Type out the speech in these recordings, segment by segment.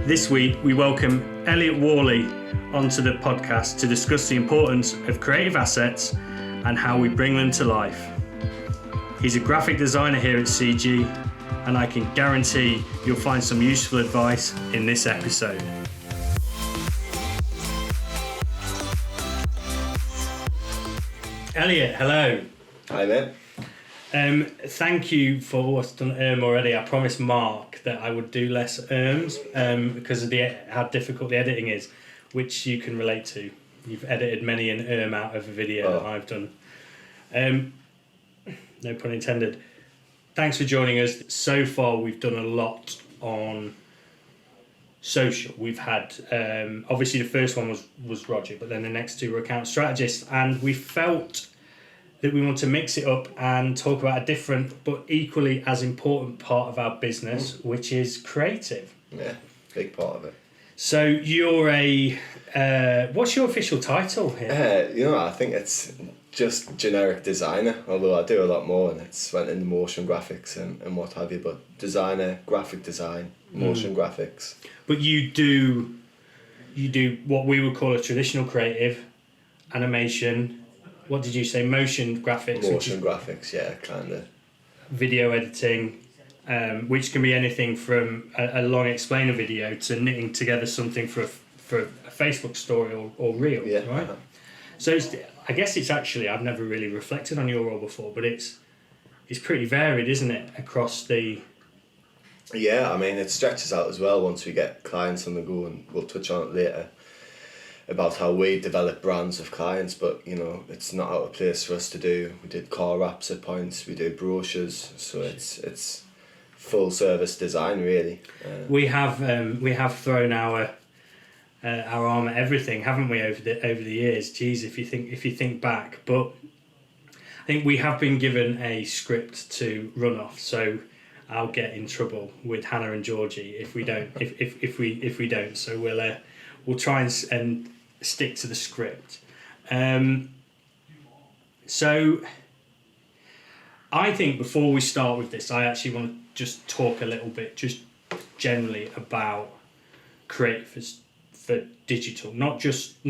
This week, we welcome Eliot Worley onto the podcast to discuss the importance of creative assets and how we bring them to life. He's a graphic designer here at CG, and I can guarantee you'll find some useful advice in this episode. Eliot, hello. Hi, mate. Thank you for what's done already. I promised Mark that I would do less because of how difficult the editing is, which you can relate to. You've edited many an out of a video that I've done. No pun intended. Thanks for joining us. So far, we've done a lot on social. We've had, obviously the first one was Roger, but then the next two were account strategists, and we felt that we want to mix it up and talk about a different but equally as important part of our business, which is creative. Yeah, big part of it. So you're what's your official title here? I think it's just generic designer, although I do a lot more, and it's went into motion graphics and what have you, but designer, graphic design, motion graphics. But you do what we would call a traditional creative, animation. What did you say? Motion graphics. Motion graphics, yeah, kind of. Video editing, which can be anything from a long explainer video to knitting together something for a Facebook story or reel, yeah, right? So I guess it's actually, I've never really reflected on your role before, but it's pretty varied, isn't it, across the... Yeah, I mean, it stretches out as well once we get clients on the go, and we'll touch on it later, about how we develop brands of clients, but it's not out of place for us to do. We did car wraps at points, we do brochures, so it's full service design really. We have thrown our arm at everything, haven't we, over the years? Geez, if you think back, but I think we have been given a script to run off, so I'll get in trouble with Hannah and Georgie if we don't. if we don't, so we'll try and stick to the script. So I think before we start with this, I actually want to just talk a little bit, just generally, about creative for digital, not just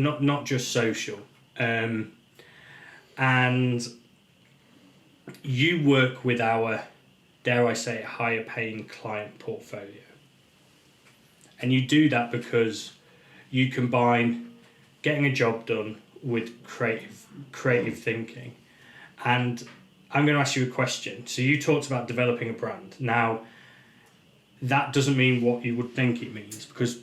social. And you work with our, dare I say, higher paying client portfolio, and you do that because you combine getting a job done with creative thinking. And I'm going to ask you a question. So you talked about developing a brand. Now, that doesn't mean what you would think it means, because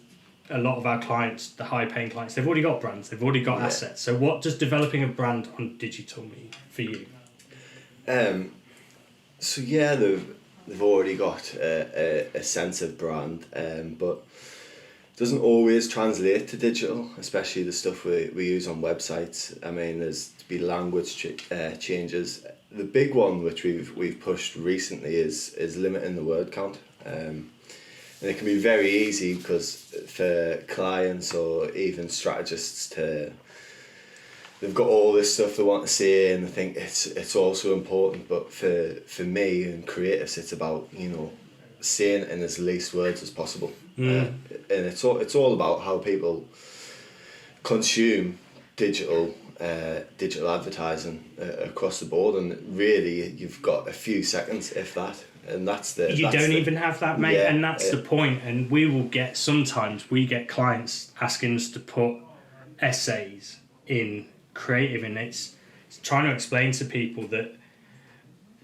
a lot of our clients, the high-paying clients, they've already got brands, they've already got assets. So what does developing a brand on digital mean for you? So yeah, they've already got a sense of brand, but doesn't always translate to digital, especially the stuff we use on websites. I mean, there's to be language changes. The big one which we've pushed recently is limiting the word count, and it can be very easy because for clients or even strategists they've got all this stuff they want to say and they think it's also important, but for me and creatives, it's about saying it in as least words as possible. And it's all about how people consume digital advertising across the board, and really you've got a few seconds, if that, and you don't even have that, mate. Yeah, and that's the point. And sometimes we get clients asking us to put essays in creative, and it's trying to explain to people that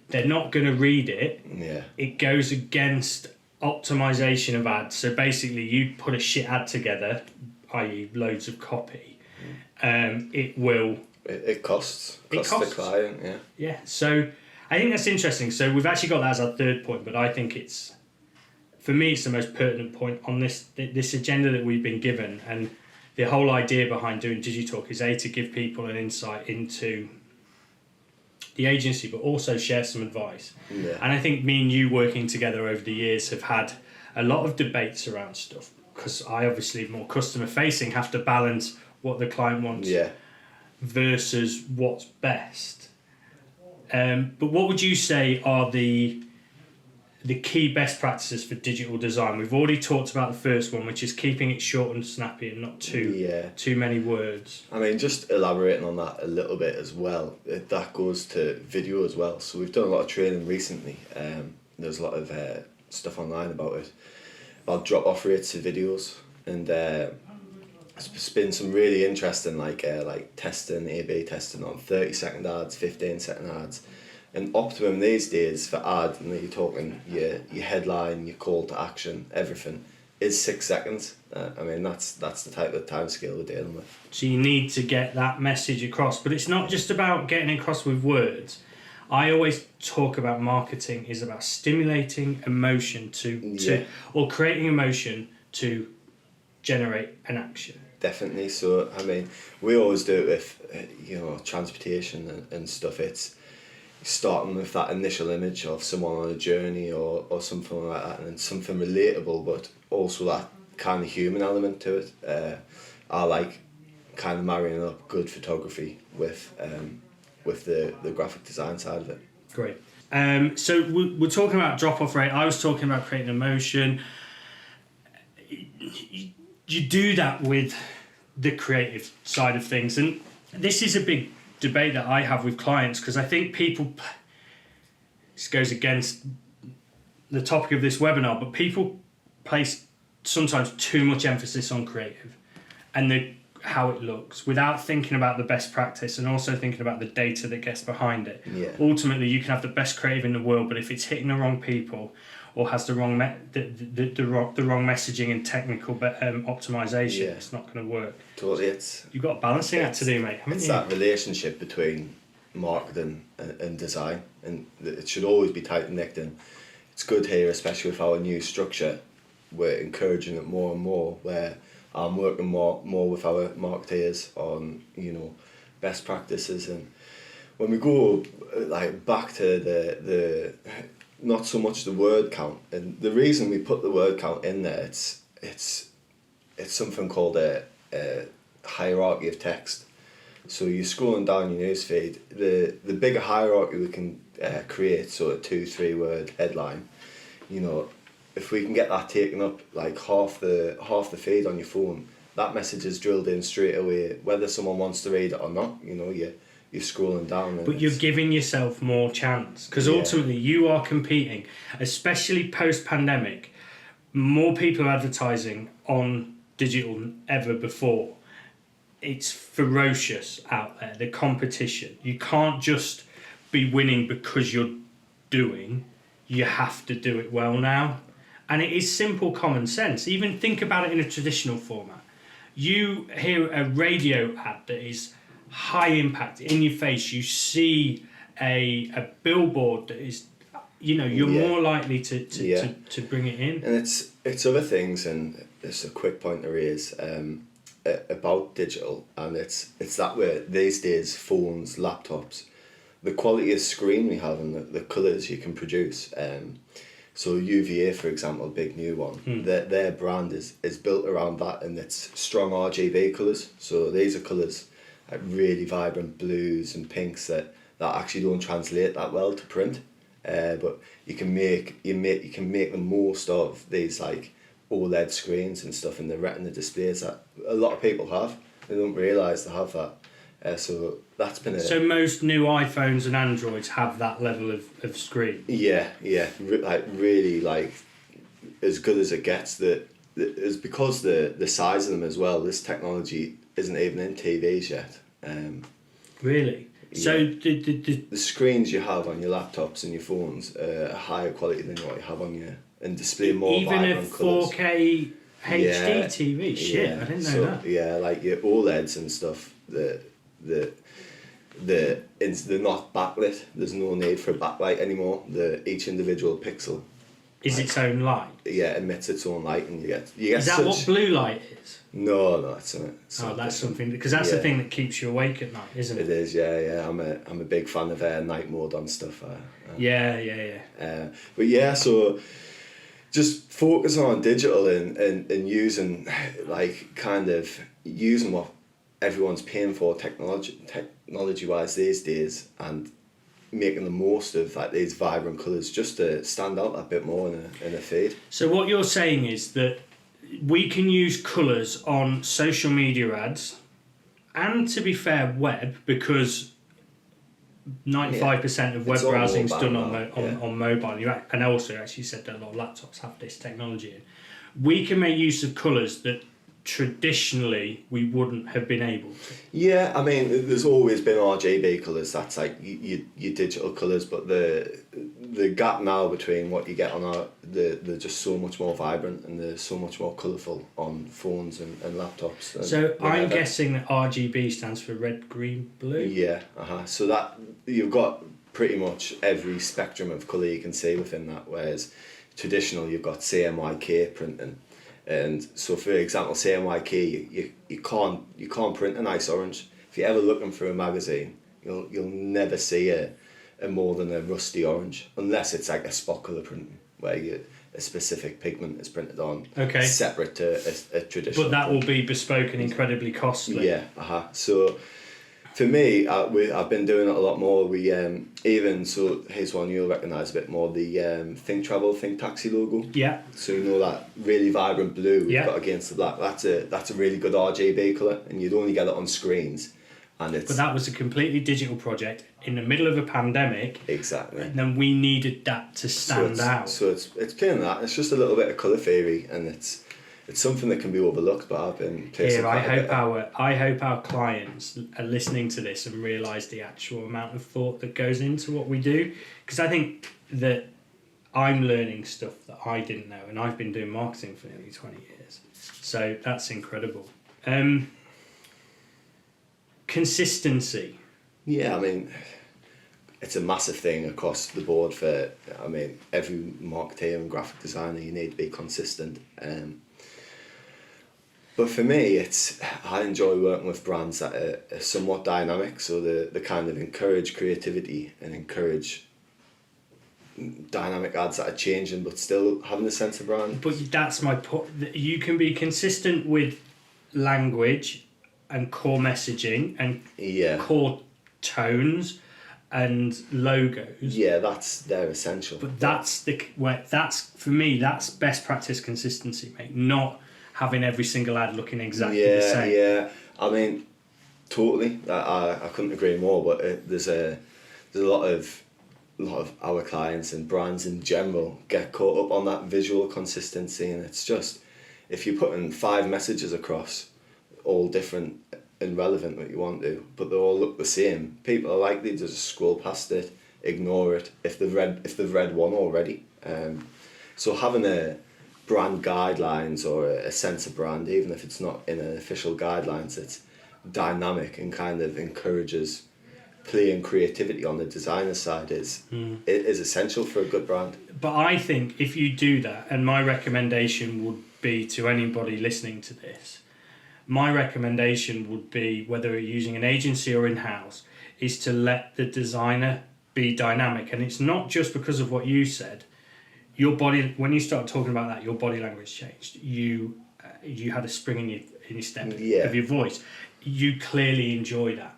they're not going to read it. Yeah. It goes against optimization of ads. So basically, you put a shit ad together, i.e. loads of copy, it costs the client, yeah. Yeah, so I think that's interesting. So we've actually got that as our third point, but I think for me, it's the most pertinent point on this agenda that we've been given. And the whole idea behind doing Digitalk is to give people an insight into the agency, but also share some advice. Yeah. And I think me and you working together over the years have had a lot of debates around stuff, because I obviously, more customer facing, have to balance what the client wants versus what's best. But what would you say are the the key best practices for digital design. We've already talked about the first one, which is keeping it short and snappy and not too many words. I mean, just elaborating on that a little bit as well, that goes to video as well. So we've done a lot of training recently. There's a lot of stuff online about it, about drop-off rates of videos, and it's been some really interesting like testing, A/B testing on 30-second ads, 15-second ads. And optimum these days for ad, and you're talking your headline, your call to action, everything, is 6 seconds. I mean, that's the type of time scale we're dealing with. So you need to get that message across, but it's not just about getting across with words. I always talk about marketing is about stimulating emotion or creating emotion to generate an action. Definitely. So I mean, we always do it with transportation and stuff. It's starting with that initial image of someone on a journey or something like that, and something relatable, but also that kind of human element to it. I like kind of marrying up good photography with the graphic design side of it. Great. So we're talking about drop-off rate. I was talking about creating emotion. You do that with the creative side of things, and this is a big debate that I have with clients, because I think this goes against the topic of this webinar, but people place sometimes too much emphasis on creative and how it looks without thinking about the best practice and also thinking about the data that gets behind it. Yeah. Ultimately, you can have the best creative in the world, but if it's hitting the wrong people or has the wrong wrong messaging and technical optimization, it's not going to work. Totally, You've got a balancing act to do, mate, haven't you? It's that relationship between marketing and design, and it should always be tight knit. And it's good here, especially with our new structure. We're encouraging it more and more, where I'm working more with our marketeers on best practices. And when we go back to the not so much the word count, and the reason we put the word count in there, it's something called a hierarchy of text. So you're scrolling down your newsfeed, the bigger hierarchy we can create, so a 2-3 word headline, if we can get that taken up like half the feed on your phone, that message is drilled in straight away, whether someone wants to read it or not. You're scrolling down, but you're giving yourself more chance, because ultimately you are competing, especially post-pandemic. More people are advertising on digital than ever before. It's ferocious out there, the competition. You can't just be winning because you're doing, you have to do it well now. And it is simple common sense. Even think about it in a traditional format. You hear a radio ad that is high impact, in your face. You see a billboard that is, you're more likely to bring it in. And it's other things, and it's a quick point to raise about digital, and it's that way these days, phones, laptops, the quality of screen we have and the colours you can produce. So UVA, for example, a big new one, their brand is built around that, and it's strong RGB colours. So these are colours like really vibrant blues and pinks that actually don't translate that well to print, but you can make the most of these like OLED screens and stuff in the Retina displays that a lot of people have. They don't realise they have that. So that's been So most new iPhones and Androids have that level of screen. Yeah, really like as good as it gets. Is because the size of them as well. This technology isn't even in TVs yet. Really? So the screens you have on your laptops and your phones are higher quality than what you have on your and display more vibrant colours. Even a 4K HD TV. Shit, I didn't know that. Yeah, like your OLEDs and stuff. They're not backlit. There's no need for a backlight anymore. Each individual pixel is its own light. Yeah, emits its own light, and you get. Is that what blue light is? No, it's not. That's something, because that's the thing that keeps you awake at night, isn't it? It is, yeah. I'm a big fan of night mode on stuff. But yeah, so just focus on digital and using using what everyone's paying for technology wise these days, and making the most of like these vibrant colours just to stand out a bit more in a feed. So what you're saying is that we can use colours on social media ads, and to be fair, web, because 95% of web It's all browsing is done mobile on mobile. And also, actually said that a lot of laptops have this technology in. We can make use of colours that traditionally we wouldn't have been able to. Yeah, I mean, there's always been RGB colours. That's like your digital colours, but the gap now between what you get on they're just so much more vibrant and they're so much more colourful on phones and laptops. So I'm guessing that RGB stands for red, green, blue. Yeah, So that you've got pretty much every spectrum of colour you can see within that. Whereas traditional, you've got CMYK printing. And so, for example, CMYK, you can't print a nice orange. If you're ever looking for a magazine, you'll never see a more than a rusty orange, unless it's like a spot colour printing where a specific pigment is printed on, separate to a traditional. But that will be bespoke and incredibly costly. Yeah, So for me, I've been doing it a lot more. We so here's one you'll recognise a bit more, the Think Travel, Think Taxi logo. Yeah. So you know that really vibrant blue we've got against the black. That's a really good RGB colour, and you'd only get it on screens. And it's. But that was a completely digital project in the middle of a pandemic. Exactly. And then we needed that to stand out. So it's playing that. It's just a little bit of colour theory, and it's something that can be overlooked, but I've been here. I hope our clients are listening to this and realise the actual amount of thought that goes into what we do, because I think that I'm learning stuff that I didn't know, and I've been doing marketing for nearly 20 years, so that's incredible. Consistency. Yeah, I mean, it's a massive thing across the board for. I mean, every marketer and graphic designer, you need to be consistent. But for me, I enjoy working with brands that are somewhat dynamic, so they kind of encourage creativity and encourage dynamic ads that are changing but still having a sense of brand. But that's my point. You can be consistent with language and core messaging and core tones and logos. Yeah, they're essential. But that's for me, that's best practice consistency, mate. Not having every single ad looking exactly the same. Yeah. I mean, totally. I couldn't agree more. But there's a lot of our clients and brands in general get caught up on that visual consistency, and it's just if you're putting 5 messages across, all different and relevant what you want to, but they all look the same, people are likely to just scroll past it, ignore it if they've read one already. So having a brand guidelines or a sense of brand, even if it's not in an official guidelines, it's dynamic and kind of encourages play and creativity on the designer side is essential for a good brand. But I think if you do that, and my recommendation would be to anybody listening to this, my recommendation would be, whether you're using an agency or in-house, is to let the designer be dynamic. And it's not just because of what you said. Your body, when you start talking about that, your body language changed. You had a spring in your step of your voice. You clearly enjoy that.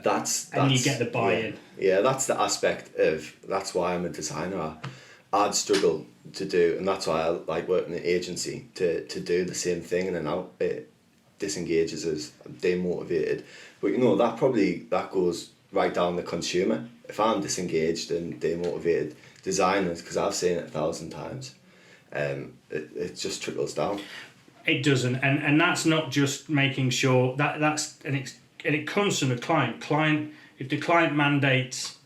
That's you get the buy-in. Yeah, that's the aspect of. That's why I'm a designer. I'd struggle to do, and that's why I like working in an agency to do the same thing, and then it disengages us, demotivated. But that goes right down the consumer. If I'm disengaged and demotivated, designers, because I've seen it 1,000 times, it just trickles down. It doesn't, and that's not just making sure that's and it comes from the client. If the client mandates,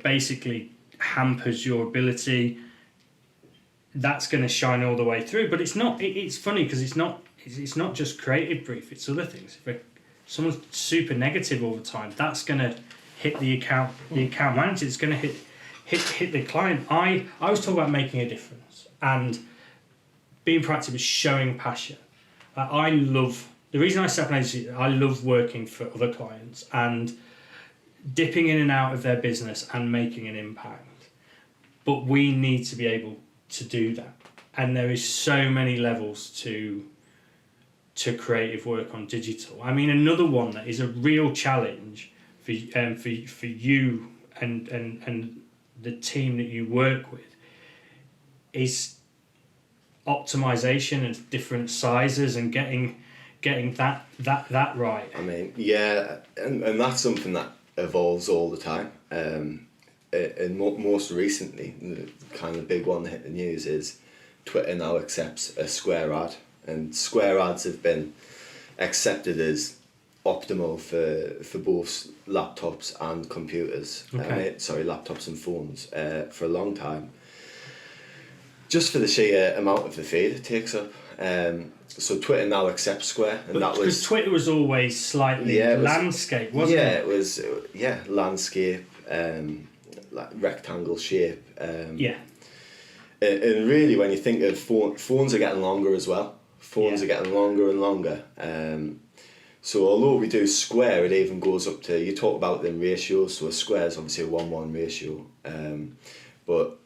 basically hampers your ability, that's going to shine all the way through. But it's not. It's funny because it's not just creative brief. It's other things. If someone's super negative all the time, that's going to hit the account manager. It's going to hit the client. I was talking about making a difference and being proactive is showing passion. The reason I set up an agency, I love working for other clients and dipping in and out of their business and making an impact. But we need to be able to do that. And there is so many levels to creative work on digital. I mean, another one that is a real challenge for you and the team that you work with is optimization and different sizes and getting that right. I mean, yeah, and that's something that evolves all the time. And most recently, the kind of big one that hit the news is Twitter now accepts a square ad, and square ads have been accepted as optimal for both laptops and computers. Okay. Laptops and phones for a long time. Just for the sheer amount of the feed it takes up. So Twitter now accepts square, and that was because Twitter was always slightly landscape, wasn't it? Yeah, it was. Landscape, like rectangle shape. Yeah. And really, when you think of phones are getting longer as well. Phones are getting longer and longer. So although we do square, it even goes up to, you talk about them ratios, so a square is obviously a 1:1 ratio, but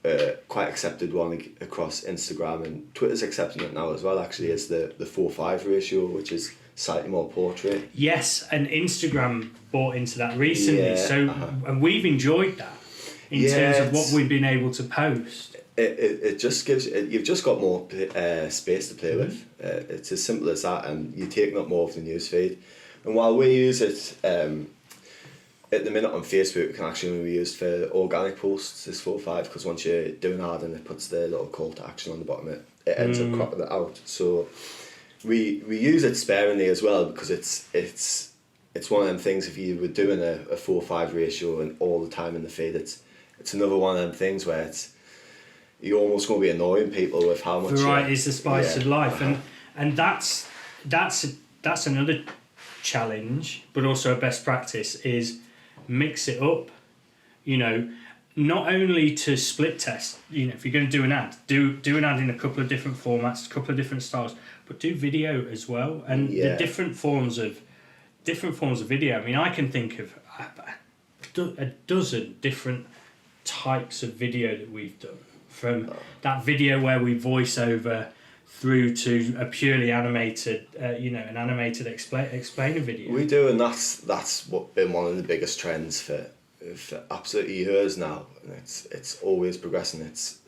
quite accepted one across Instagram, and Twitter's accepting it now as well, actually, as the 4:5 ratio, which is slightly more portrait. Yes, and Instagram bought into that recently, and we've enjoyed that in terms of what we've been able to post. It just gives, you've just got more space to play with. It's as simple as that, and you're taking up more of the newsfeed. And while we use it at the minute on Facebook, it can actually be used for organic posts, this 4:5, because once you do an ad and it puts the little call to action on the bottom, it ends up cropping it out. So we use it sparingly as well, because it's one of them things, if you were doing a 4:5 ratio and all the time in the feed, it's another one of them things where you're almost going to be annoying people with how much variety is the spice of life, and that's another challenge, but also a best practice is mix it up. Not only to split test. If you're going to do an ad, do an ad in a couple of different formats, a couple of different styles, but do video as well, and the different forms of video. I mean, I can think of a dozen different types of video that we've done. From that video where we voice over through to a purely animated, an animated explainer video. We do, and that's what been one of the biggest trends for absolutely years now. And it's always progressing. It's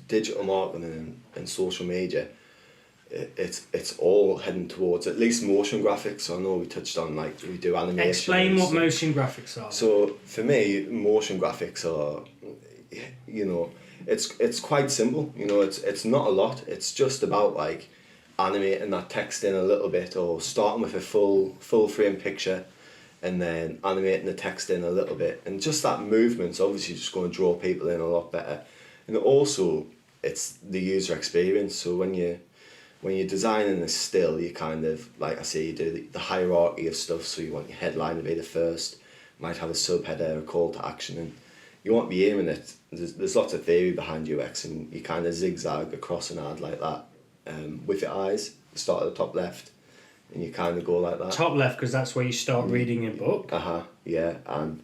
digital marketing and social media. It's all heading towards at least motion graphics. So I know we touched on, like, we do animation. Explain what motion graphics are. So for me, motion graphics are, it's quite simple. It's not a lot. It's just about, like, animating that text in a little bit, or starting with a full frame picture and then animating the text in a little bit, and just that movement's obviously just going to draw people in a lot better. And also, it's the user experience. So when you're designing a still, you kind of, like I say, you do the hierarchy of stuff. So you want your headline to be the first, might have a subheader, a call to action, and you won't be aiming it. There's lots of theory behind UX, and you kind of zigzag across an ad like that, with your eyes. You start at the top left, and you kind of go like that. Top left, because that's where you start reading your book. Yeah, and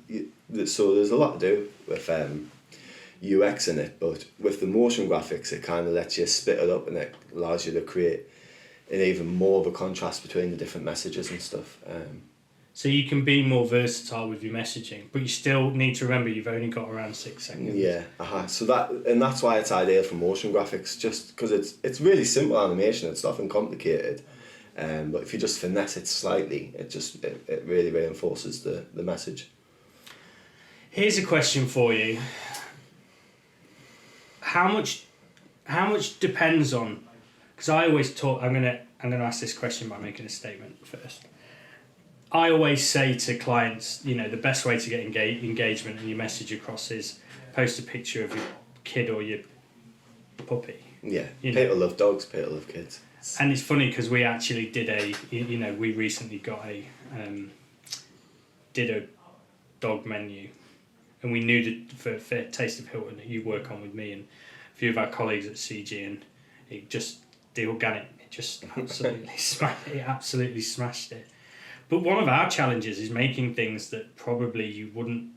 so there's a lot to do with UX in it, but with the motion graphics, it kind of lets you split it up, and it allows you to create an even more of a contrast between the different messages and stuff. So you can be more versatile with your messaging, but you still need to remember you've only got around 6 seconds. Yeah, So that's why it's ideal for motion graphics, just because it's really simple animation. It's nothing complicated, but if you just finesse it slightly, it really reinforces the message. Here's a question for you: How much depends on? Because I always talk. I'm gonna ask this question by making a statement first. I always say to clients, the best way to get engagement and your message across is post a picture of your kid or your puppy. Yeah, people love dogs, people love kids. And it's funny because we actually did we recently got did a dog menu, and we knew that for Taste of Hilton that you work on with me and a few of our colleagues at CG, and the organic, it just absolutely smashed it. But one of our challenges is making things that probably you wouldn't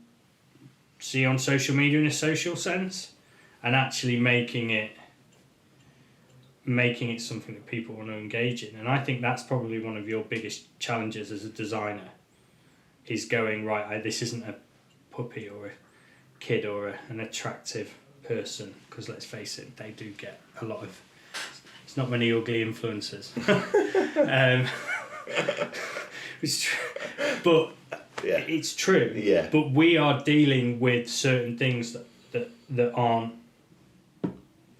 see on social media in a social sense, and actually making it something that people want to engage in. And I think that's probably one of your biggest challenges as a designer, is going, right, this isn't a puppy or a kid or an attractive person, because let's face it, they do get a lot of, it's not many ugly influencers. It's true. But it's true. Yeah. But we are dealing with certain things that aren't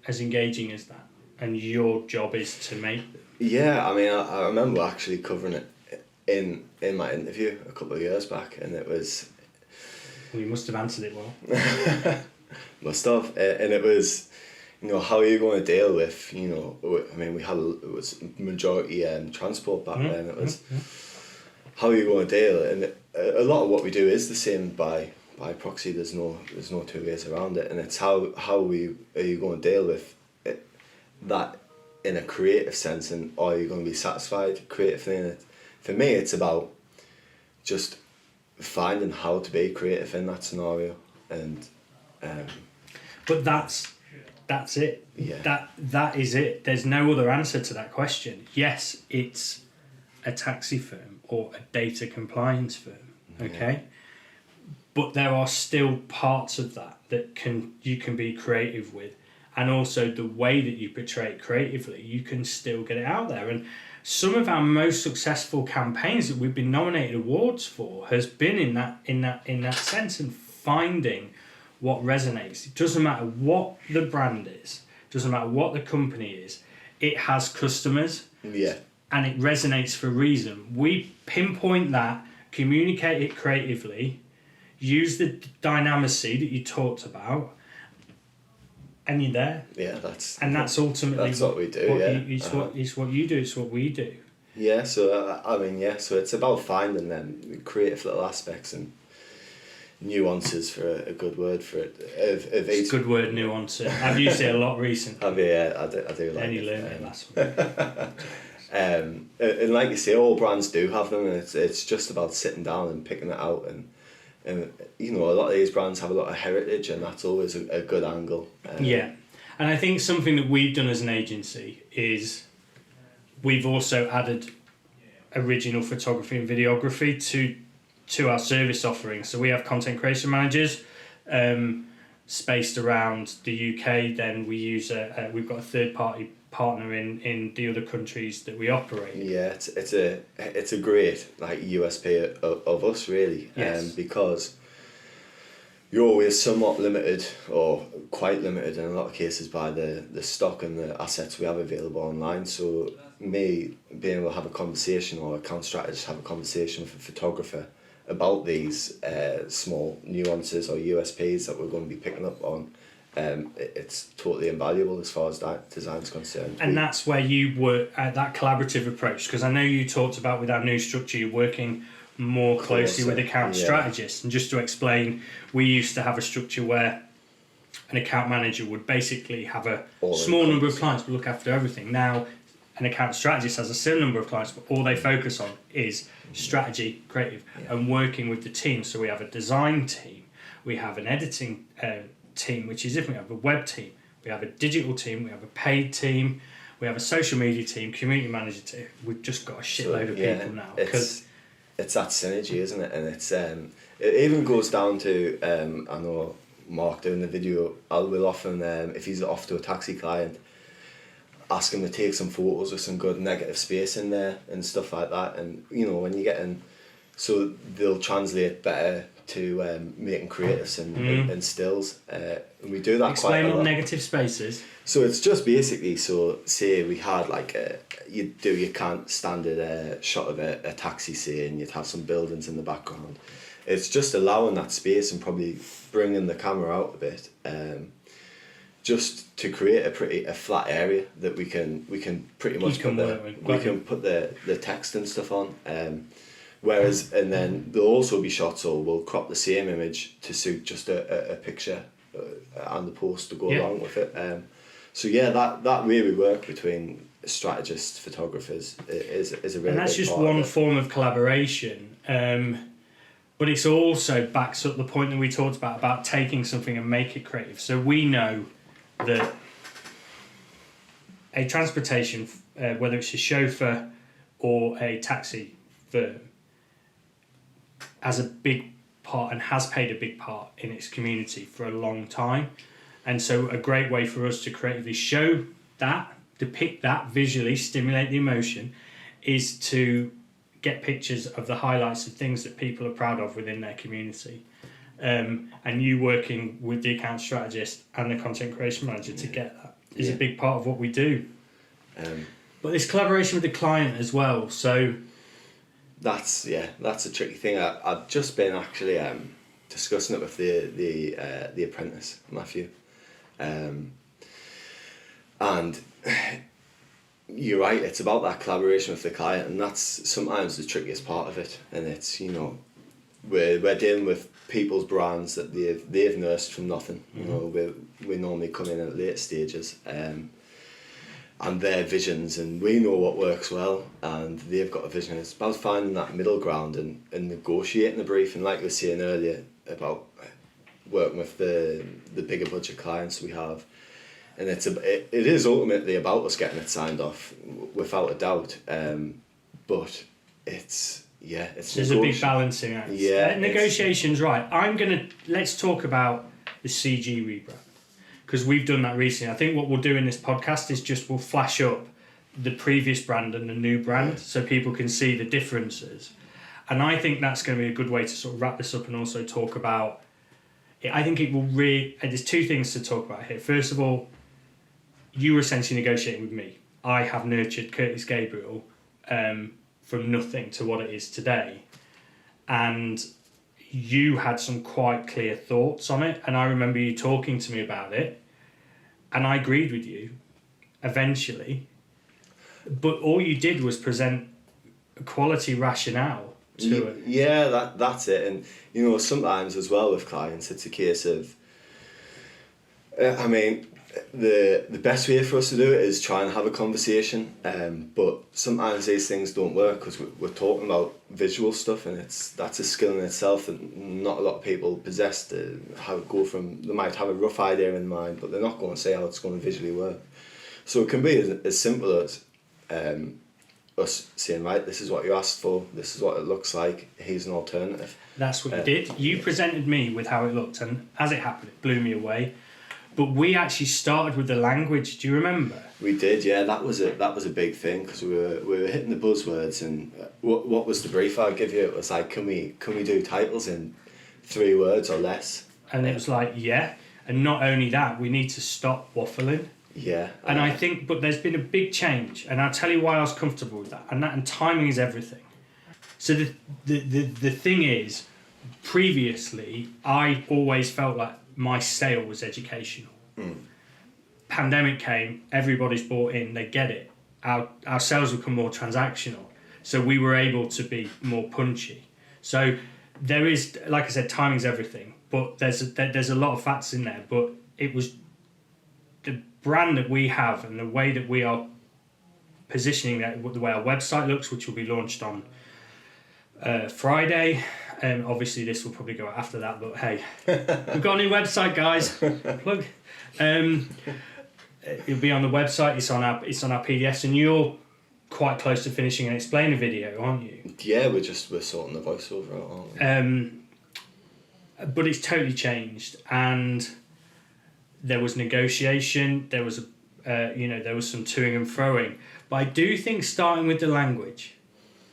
as engaging as that, and your job is to make them. Yeah, I mean, I remember actually covering it in my interview a couple of years back, and it was... Well, you must have answered it well. Must have. And it was, how are you going to deal with, I mean, it was majority transport back then. It was, how are you going to deal? And a lot of what we do is the same by proxy. There's no two ways around it. And it's how are you going to deal with it, that in a creative sense, and are you going to be satisfied creatively in it? For me, it's about just finding how to be creative in that scenario, and but that's it. Yeah. That is it. There's no other answer to that question. Yes, it's a taxi firm or a data compliance firm, okay? But there are still parts of that you can be creative with, and also the way that you portray it creatively, you can still get it out there. And some of our most successful campaigns that we've been nominated awards for has been in that sense, and finding what resonates. It doesn't matter what the brand is, doesn't matter what the company is, it has customers. Yeah. And it resonates for a reason. We pinpoint that, communicate it creatively, use the dynamicy that you talked about, and you're there. Yeah, that's ultimately what we do. It's what you do. It's what we do. Yeah, so so it's about finding them creative little aspects and nuances, for a good word for it. It's a good word, nuances. I've used it a lot recently. I do like and it. You learned it last week. And like you say, all brands do have them, and it's just about sitting down and picking it out, and a lot of these brands have a lot of heritage, and that's always a good angle. And I think something that we've done as an agency is we've also added original photography and videography to our service offering. So we have content creation managers spaced around the UK. Then we use we've got a third party partner in the other countries that we operate. Yeah, it's a great USP of us, really. Yes. Because you're always somewhat limited, or quite limited in a lot of cases, by the stock and the assets we have available online. So me being able to have a conversation, or account strategist have a conversation with a photographer about these small nuances or USPs that we're going to be picking up on, it's totally invaluable as far as that design's concerned. And that's where you work at that collaborative approach, because I know you talked about with our new structure you're working more closely with account strategists. And just to explain, we used to have a structure where an account manager would basically have a small number of clients but look after everything. Now an account strategist has a similar number of clients, but all they focus on is strategy, creative, and working with the team. So we have a design team, we have an editing team, which is different. We have a web team, we have a digital team, we have a paid team, we have a social media team, community manager team. We've just got a shitload of people now. It's that synergy, isn't it? And it's it even goes down to I know Mark doing the video, I will often if he's off to a taxi client, ask him to take some photos with some good negative space in there and stuff like that. And when you get in, so they'll translate better to making creatives and stills. And we do that quite a lot. Explain what negative space is. So it's just basically, so say we had you do your standard shot of a taxi, say, and you'd have some buildings in the background. It's just allowing that space and probably bringing the camera out a bit, just to create a flat area that we can pretty much put the text and stuff on. Whereas, and then there'll also be shots, or we'll crop the same image to suit just a picture and the post to go along with it. So that way we work between strategists, photographers is a really. And that's just one form of collaboration. But it's also backs up the point that we talked about taking something and make it creative. So we know that a transportation, whether it's a chauffeur or a taxi firm, as a big part and has played a big part in its community for a long time. And so a great way for us to creatively show that, depict that visually, stimulate the emotion, is to get pictures of the highlights of things that people are proud of within their community. And you working with the account strategist and the content creation manager to get that is a big part of what we do. But this collaboration with the client as well, so... That's a tricky thing. I've just been actually discussing it with the apprentice, Matthew. And you're right, it's about that collaboration with the client, and that's sometimes the trickiest part of it. And it's, you know, we're dealing with people's brands that they've nursed from nothing. You know, we normally come in at later stages, and their visions, and we know what works well, and they've got a vision. It's about finding that middle ground and negotiating the brief. And like we were saying earlier about working with the bigger budget clients we have, and it is ultimately about us getting it signed off, without a doubt. But it's there's a big balancing act. Negotiations, right. Let's talk about the CG rebrand, because we've done that recently. I think what we'll do in this podcast is we'll flash up the previous brand and the new brand, so people can see the differences. And I think that's going to be a good way to sort of wrap this up and also talk about it. I think it will there's two things to talk about here. First of all, you were essentially negotiating with me. I have nurtured Curtis Gabriel from nothing to what it is today. And you had some quite clear thoughts on it, and I remember you talking to me about it, and I agreed with you eventually, but all you did was present a quality rationale to it. Yeah, that's it. And you know, sometimes as well with clients, it's a case of I mean, the best way for us to do it is try and have a conversation, but sometimes these things don't work because we're talking about visual stuff, and that's a skill in itself that not a lot of people possess. They might have a rough idea in mind, but they're not going to say how it's going to visually work. So it can be as simple as us saying, right, this is what you asked for, this is what it looks like, here's an alternative. That's what you did. You presented me with how it looked, and as it happened, it blew me away. But we actually started with the language. Do you remember? We did, yeah. That was a big thing because we were hitting the buzzwords. And what was the brief I'd give you? It was like, can we do titles in 3 words or less? And it was like, yeah. And not only that, we need to stop waffling. Yeah. And I think, but there's been a big change, and I'll tell you why I was comfortable with that. And timing is everything. So the thing is, previously, I always felt like my sale was educational. Pandemic came, everybody's bought in, they get it. Our sales become more transactional, so we were able to be more punchy. So there is, like I said, timing's everything, but there's a lot of facts in there. But it was the brand that we have and the way that we are positioning that, the way our website looks, which will be launched on Friday. Obviously this will probably go out after that, but hey, we've got a new website, guys. Plug. It'll be on the website. It's on our PDFs, and you're quite close to finishing an explainer video, aren't you? Yeah, we're sorting the voiceover out, aren't we? But it's totally changed, and there was negotiation. There was there was some toing and froing. But I do think starting with the language,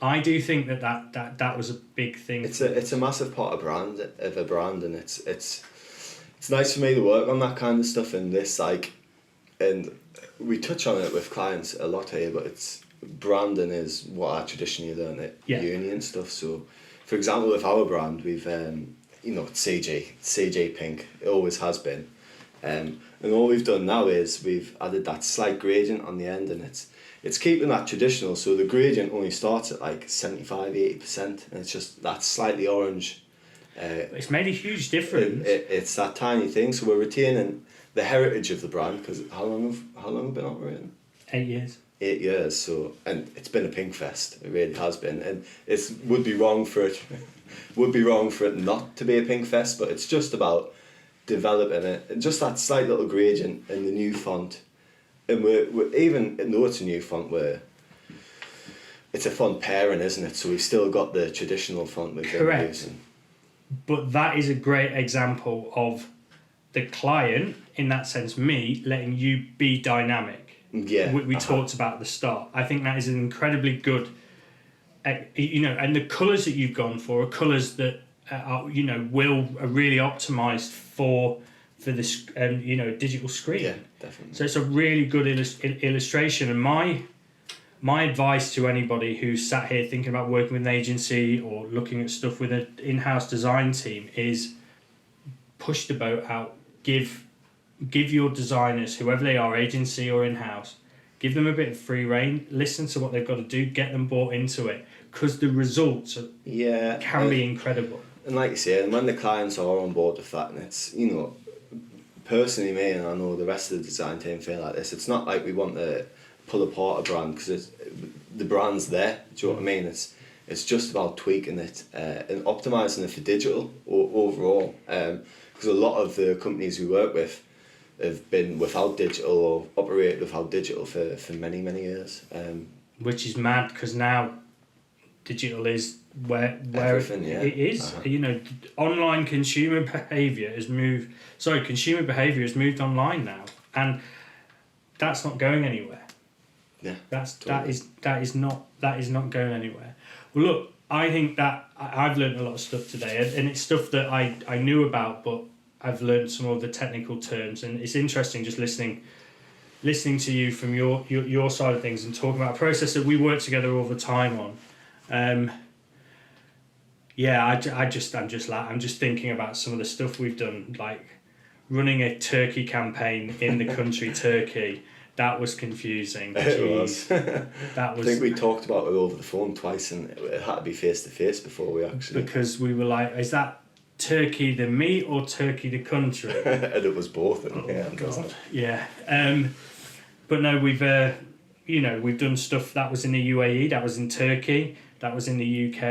I do think that was a big thing. It's a massive part of a brand, and it's nice for me to work on that kind of stuff. And and we touch on it with clients a lot here, but branding is what I traditionally learn at uni and stuff. So, for example, with our brand, we've it's CG pink. It always has been, and all we've done now is we've added that slight gradient on the end, and it's keeping that traditional, so the gradient only starts at like 75-80%, and it's just that slightly orange. It's made a huge difference. It's that tiny thing, so we're retaining the heritage of the brand, because how long have we been operating? 8 years. 8 years, so, and it's been a pink fest, it really has been, and it would be wrong for it not to be a pink fest, but it's just about developing it, and just that slight little gradient in the new font. And we're even though it's a new font, it's a font pairing, isn't it? So we've still got the traditional font we've been using. But that is a great example of the client, in that sense, me, letting you be dynamic. Yeah. We talked about at the start. I think that is an incredibly good, you know, and the colours that you've gone for are colours that are, you know, are really optimised for this, you know, digital screen. Yeah, definitely. So it's a really good illustration. And my advice to anybody who's sat here thinking about working with an agency or looking at stuff with an in-house design team is push the boat out. Give your designers, whoever they are, agency or in-house, give them a bit of free rein. Listen to what they've got to do. Get them bought into it, because the results can be incredible. And like you say, and when the clients are on board with that, and it's, you know, personally me, and I know the rest of the design team feel like this, it's not like we want to pull apart a brand, because the brand's there. Do you know what I mean? It's just about tweaking it and optimising it for digital overall. Because a lot of the companies we work with have been without digital or operated without digital for many, many years. Which is mad, because now digital is where it is. You know, online consumer behaviour has moved. Consumer behaviour has moved online now, and that's not going anywhere. Yeah, that is not going anywhere. Well, look, I think that I've learned a lot of stuff today, and it's stuff that I knew about, but I've learned some of the technical terms, and it's interesting just listening to you from your side of things and talking about a process that we work together all the time on. I'm just thinking about some of the stuff we've done, like running a turkey campaign in the country Turkey. That was confusing. It was. That was. I think we talked about it over the phone twice, and it had to be face to face before we actually. Because we were like, is that Turkey the meat or Turkey the country? And it was both. God. Yeah. But no, we've done stuff that was in the UAE, that was in Turkey, that was in the UK,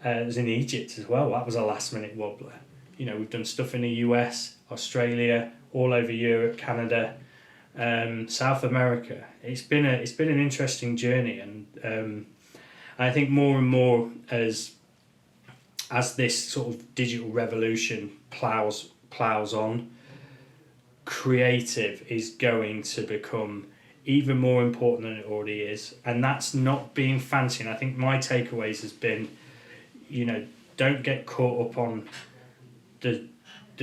it was in Egypt as well. That was a last minute wobbler. You know, we've done stuff in the US, Australia, all over Europe, Canada, South America. It's been an interesting journey, and I think more and more as this sort of digital revolution plows on, creative is going to become even more important than it already is, and that's not being fancy. And I think my takeaways has been, you know, don't get caught up on the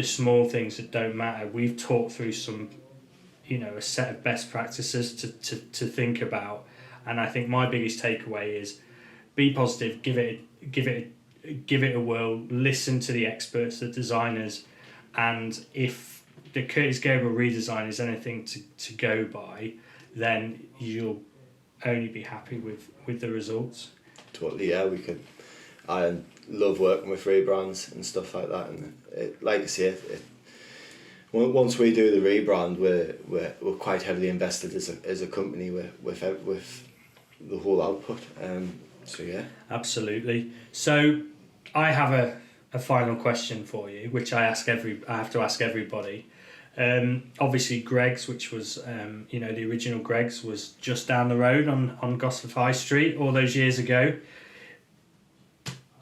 small things that don't matter. We've talked through some, you know, a set of best practices to think about, and I think my biggest takeaway is be positive, give it a whirl, listen to the experts, the designers, and if the Curtis Gabriel redesign is anything to go by, then you'll only be happy with the results. Totally, yeah. I love working with rebrands and stuff like that, and like I say, once we do the rebrand, we're quite heavily invested as a company with the whole output. So yeah. Absolutely. So I have a final question for you, which I have to ask everybody. Obviously Greg's, which was the original Greg's, was just down the road on Gosforth High Street all those years ago.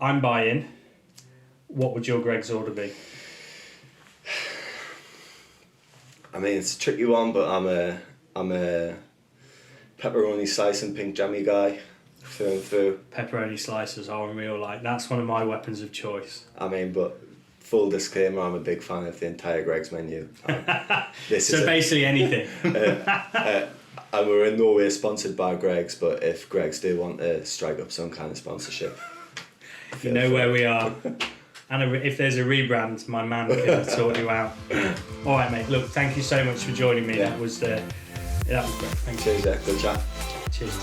I'm buying. What would your Greg's order be? I mean, it's a tricky one, but I'm a pepperoni slice and pink jammy guy through and through. Pepperoni slices are unreal. Like, that's one of my weapons of choice. I mean, but full disclaimer, I'm a big fan of the entire Greg's menu. So basically anything. And we're in no way sponsored by Greg's, but if Greg's do want to strike up some kind of sponsorship, you know where we are. And if there's a rebrand, my man can sort you out. All right, mate. Look, thank you so much for joining me. Yeah. That was great. Thank you. Cheers, good chat. Cheers.